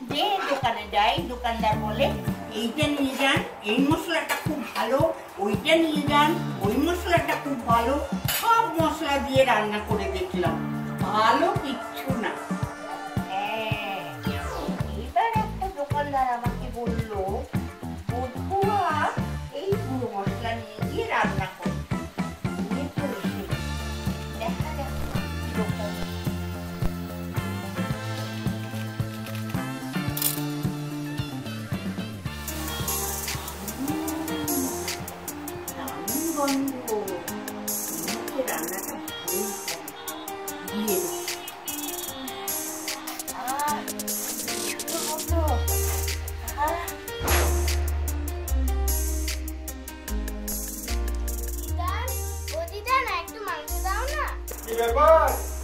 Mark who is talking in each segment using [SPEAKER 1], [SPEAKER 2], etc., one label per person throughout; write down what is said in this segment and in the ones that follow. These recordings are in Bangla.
[SPEAKER 1] যে দোকানে যাই দোকানদার বলে এইটা নিয়ে যান, এই মশলাটা খুব ভালো, ওইটা নিয়ে যান, ওই মশলাটা খুব ভালো। সব মশলা দিয়ে রান্না করে দেখলাম, ভালো কিচ্ছু না। এবার একটা দোকানদার আমাকে বললো বধুয়া এই গুঁড়ো মশলা নিয়ে গিয়ে রান্না করে দেখা যাক কিরকম। রান্নাটা দিয়ে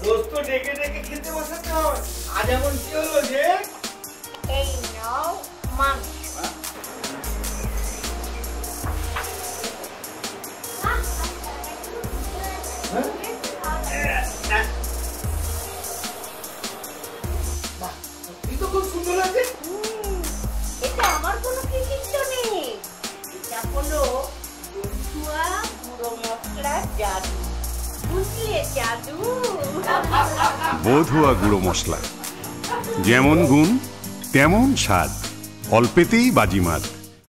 [SPEAKER 2] রোজ তো ডেকে ডেকে খেতে বসাতে হয়, আজ এমন কি হলো যে?
[SPEAKER 1] এই নাও মাংস।
[SPEAKER 2] খুব সুন্দর আছে।
[SPEAKER 1] এটা আমার কোনো কৃতিত্ব নেই, এটা হলো বধুয়া গুঁড়ো মশলার জাদু, বুঝলে? জাদু।
[SPEAKER 3] বধুয়া গুঁড়ো মশলা, যেমন গুণ তেমন স্বাদ, অল্পেতেই বাজিমাত।